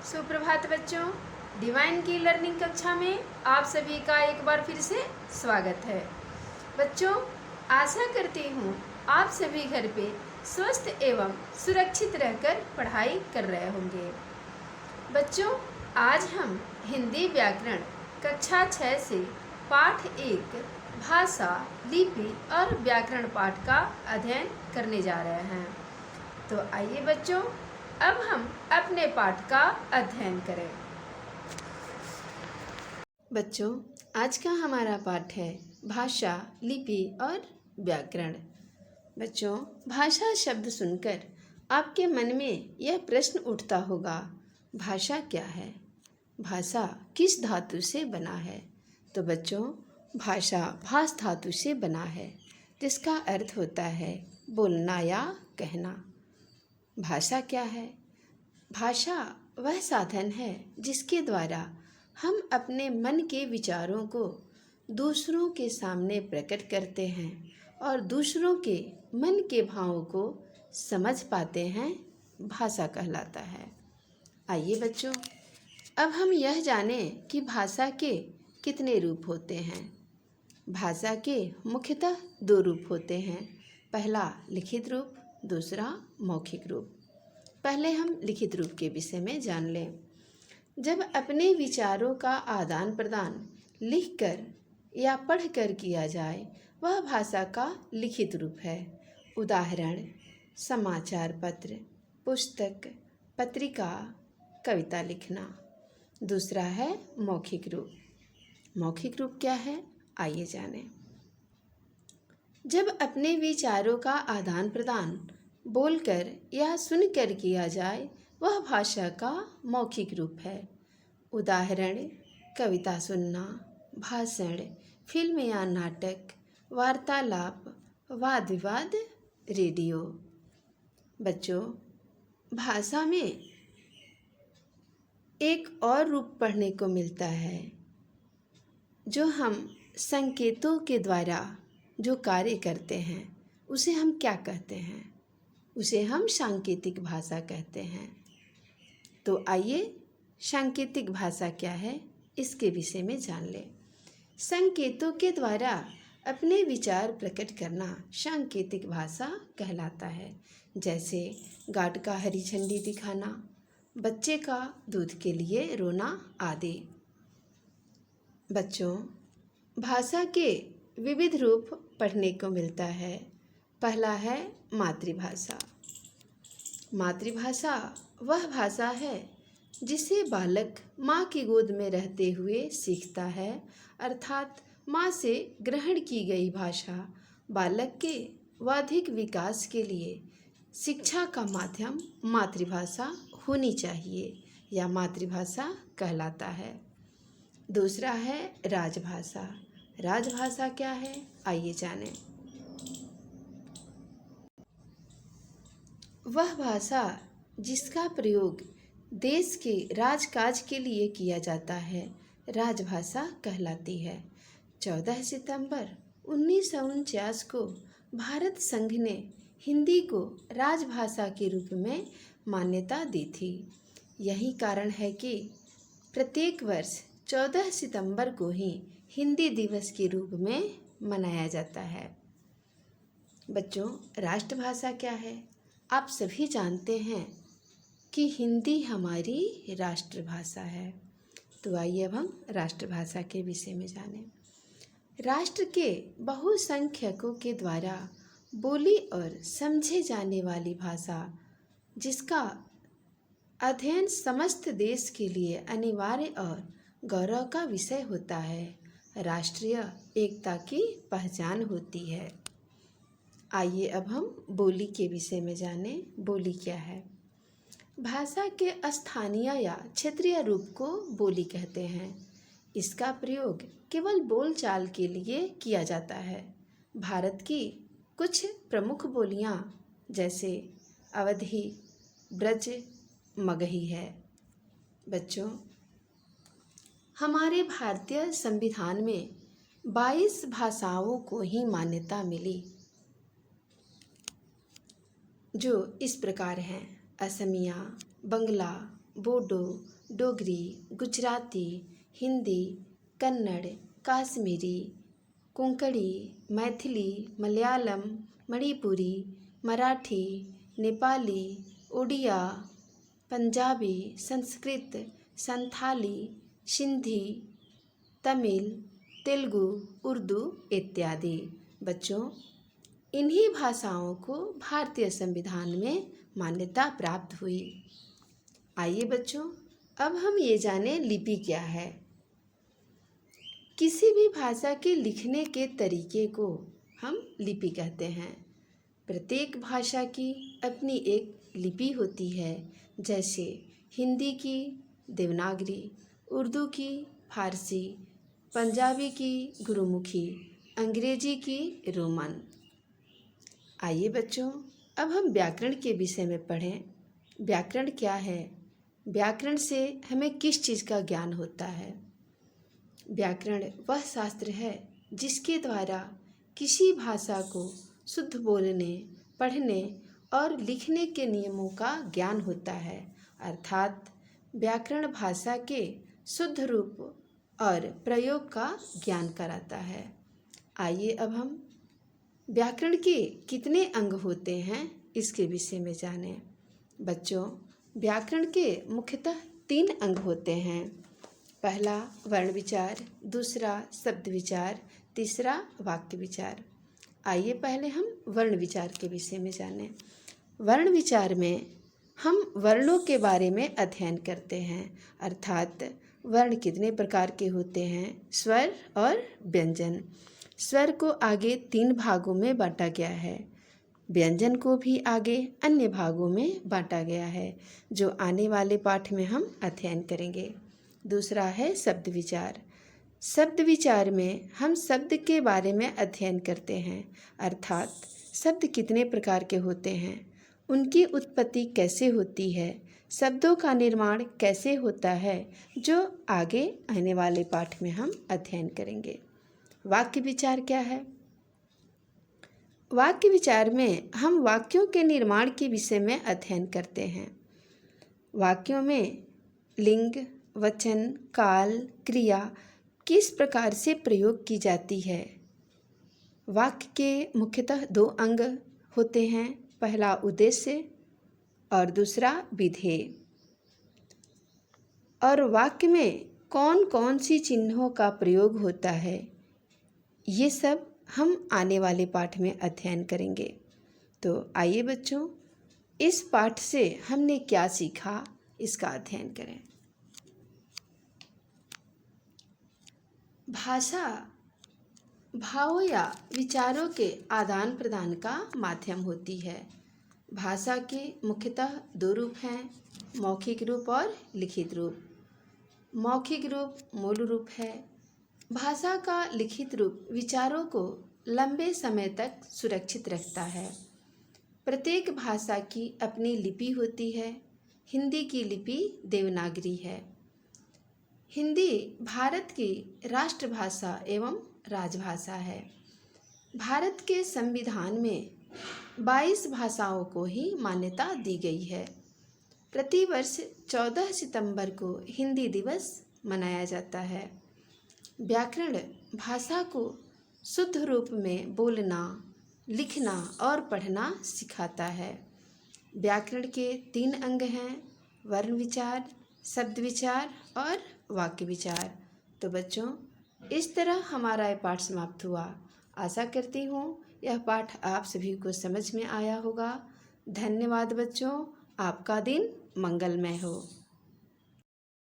सुप्रभात बच्चों, डिवाइन की लर्निंग कक्षा में आप सभी का एक बार फिर से स्वागत है। बच्चों, आशा करती हूँ आप सभी घर पे स्वस्थ एवं सुरक्षित रहकर पढ़ाई कर रहे होंगे। बच्चों, आज हम हिंदी व्याकरण कक्षा 6 से पाठ 1 भाषा, लिपि और व्याकरण पाठ का अध्ययन करने जा रहे हैं। तो आइए बच्चों, अब हम अपने पाठ का अध्ययन करें। बच्चों, आज का हमारा पाठ है भाषा, लिपि और व्याकरण। बच्चों, भाषा शब्द सुनकर आपके मन में यह प्रश्न उठता होगा, भाषा क्या है? भाषा किस धातु से बना है? तो बच्चों, भाषा भास धातु से बना है, जिसका अर्थ होता है बोलना या कहना। भाषा क्या है? भाषा वह साधन है जिसके द्वारा हम अपने मन के विचारों को दूसरों के सामने प्रकट करते हैं और दूसरों के मन के भावों को समझ पाते हैं, भाषा कहलाता है। आइए बच्चों, अब हम यह जानें कि भाषा के कितने रूप होते हैं। भाषा के मुख्यतः 2 रूप होते हैं। पहला लिखित रूप, दूसरा मौखिक रूप। पहले हम लिखित रूप के विषय में जान लें। जब अपने विचारों का आदान प्रदान लिखकर या पढ़कर किया जाए, वह भाषा का लिखित रूप है। उदाहरण, समाचार पत्र, पुस्तक, पत्रिका, कविता लिखना। दूसरा है मौखिक रूप। मौखिक रूप क्या है, आइए जानें। जब अपने विचारों का आदान प्रदान बोलकर या सुनकर किया जाए, वह भाषा का मौखिक रूप है। उदाहरण, कविता सुनना, भाषण, फिल्म या नाटक, वार्तालाप, वाद विवाद, रेडियो। बच्चों, भाषा में एक और रूप पढ़ने को मिलता है, जो हम संकेतों के द्वारा जो कार्य करते हैं उसे हम क्या कहते हैं? उसे हम सांकेतिक भाषा कहते हैं। तो आइए सांकेतिक भाषा क्या है, इसके विषय में जान लें। संकेतों के द्वारा अपने विचार प्रकट करना सांकेतिक भाषा कहलाता है। जैसे गार्ड का हरी झंडी दिखाना, बच्चे का दूध के लिए रोना आदि। बच्चों, भाषा के विविध रूप पढ़ने को मिलता है। पहला है मातृभाषा। मातृभाषा वह भाषा है जिसे बालक माँ की गोद में रहते हुए सीखता है, अर्थात माँ से ग्रहण की गई भाषा बालक के बौद्धिक विकास के लिए शिक्षा का माध्यम मातृभाषा होनी चाहिए या मातृभाषा कहलाता है। दूसरा है राजभाषा। राजभाषा क्या है, आइए जानें। वह भाषा जिसका प्रयोग देश के राजकाज के लिए किया जाता है, राजभाषा कहलाती है। 14 सितंबर 1949 को भारत संघ ने हिंदी को राजभाषा के रूप में मान्यता दी थी। यही कारण है कि प्रत्येक वर्ष 14 सितंबर को ही हिंदी दिवस के रूप में मनाया जाता है। बच्चों, राष्ट्रभाषा क्या है? आप सभी जानते हैं कि हिंदी हमारी राष्ट्रभाषा है। तो आइए अब हम राष्ट्रभाषा के विषय में जानें। राष्ट्र के बहुसंख्यकों के द्वारा बोली और समझे जाने वाली भाषा, जिसका अध्ययन समस्त देश के लिए अनिवार्य और गौरव का विषय होता है, राष्ट्रीय एकता की पहचान होती है। आइए अब हम बोली के विषय में जानें। बोली क्या है? भाषा के स्थानीय या क्षेत्रीय रूप को बोली कहते हैं। इसका प्रयोग केवल बोलचाल के लिए किया जाता है। भारत की कुछ प्रमुख बोलियां जैसे अवधी, ब्रज, मगही है। बच्चों, हमारे भारतीय संविधान में 22 भाषाओं को ही मान्यता मिली, जो इस प्रकार हैं: असमिया, बंगला, बोडो, डोगरी, गुजराती, हिंदी, कन्नड़, काश्मीरी, कोंकणी, मैथिली, मलयालम, मणिपुरी, मराठी, नेपाली, उड़िया, पंजाबी, संस्कृत, संथाली, सिंधी, तमिल, तेलुगु, उर्दू इत्यादि। बच्चों, इन्हीं भाषाओं को भारतीय संविधान में मान्यता प्राप्त हुई। आइए बच्चों, अब हम ये जानें लिपि क्या है। किसी भी भाषा के लिखने के तरीके को हम लिपि कहते हैं। प्रत्येक भाषा की अपनी एक लिपि होती है, जैसे हिंदी की देवनागरी, उर्दू की फारसी, पंजाबी की गुरुमुखी, अंग्रेजी की रोमन। आइए बच्चों, अब हम व्याकरण के विषय में पढ़ें। व्याकरण क्या है? व्याकरण से हमें किस चीज़ का ज्ञान होता है? व्याकरण वह शास्त्र है जिसके द्वारा किसी भाषा को शुद्ध बोलने, पढ़ने और लिखने के नियमों का ज्ञान होता है। अर्थात व्याकरण भाषा के शुद्ध रूप और प्रयोग का ज्ञान कराता है। आइए अब हम व्याकरण के कितने अंग होते हैं इसके विषय में जानें। बच्चों, व्याकरण के मुख्यतः 3 अंग होते हैं। पहला वर्ण विचार, दूसरा शब्द विचार, तीसरा वाक्य विचार। आइए पहले हम वर्ण विचार के विषय में जानें। वर्ण विचार में हम वर्णों के बारे में अध्ययन करते हैं। अर्थात वर्ण कितने प्रकार के होते हैं, स्वर और व्यंजन। स्वर को आगे 3 भागों में बांटा गया है। व्यंजन को भी आगे अन्य भागों में बांटा गया है, जो आने वाले पाठ में हम अध्ययन करेंगे। दूसरा है शब्द विचार। शब्द विचार में हम शब्द के बारे में अध्ययन करते हैं। अर्थात शब्द कितने प्रकार के होते हैं, उनकी उत्पत्ति कैसे होती है, शब्दों का निर्माण कैसे होता है, जो आगे आने वाले पाठ में हम अध्ययन करेंगे। वाक्य विचार क्या है? वाक्य विचार में हम वाक्यों के निर्माण के विषय में अध्ययन करते हैं। वाक्यों में लिंग, वचन, काल, क्रिया किस प्रकार से प्रयोग की जाती है। वाक्य के मुख्यतः 2 अंग होते हैं। पहला उद्देश्य और दूसरा विधेय। और वाक्य में कौन कौन सी चिन्हों का प्रयोग होता है, ये सब हम आने वाले पाठ में अध्ययन करेंगे। तो आइए बच्चों, इस पाठ से हमने क्या सीखा इसका अध्ययन करें। भाषा भावों या विचारों के आदान प्रदान का माध्यम होती है। भाषा के मुख्यतः 2 रूप हैं, मौखिक रूप और लिखित रूप। मौखिक रूप मूल रूप है। भाषा का लिखित रूप विचारों को लंबे समय तक सुरक्षित रखता है। प्रत्येक भाषा की अपनी लिपि होती है। हिंदी की लिपि देवनागरी है। हिंदी भारत की राष्ट्रभाषा एवं राजभाषा है। भारत के संविधान में 22 भाषाओं को ही मान्यता दी गई है। प्रतिवर्ष 14 सितंबर को हिंदी दिवस मनाया जाता है। व्याकरण भाषा को शुद्ध रूप में बोलना, लिखना और पढ़ना सिखाता है। व्याकरण के 3 अंग हैं, वर्ण विचार, शब्द विचार और वाक्य विचार। तो बच्चों, इस तरह हमारा ये पाठ समाप्त हुआ। आशा करती हूँ यह पाठ आप सभी को समझ में आया होगा। धन्यवाद बच्चों, आपका दिन मंगलमय हो।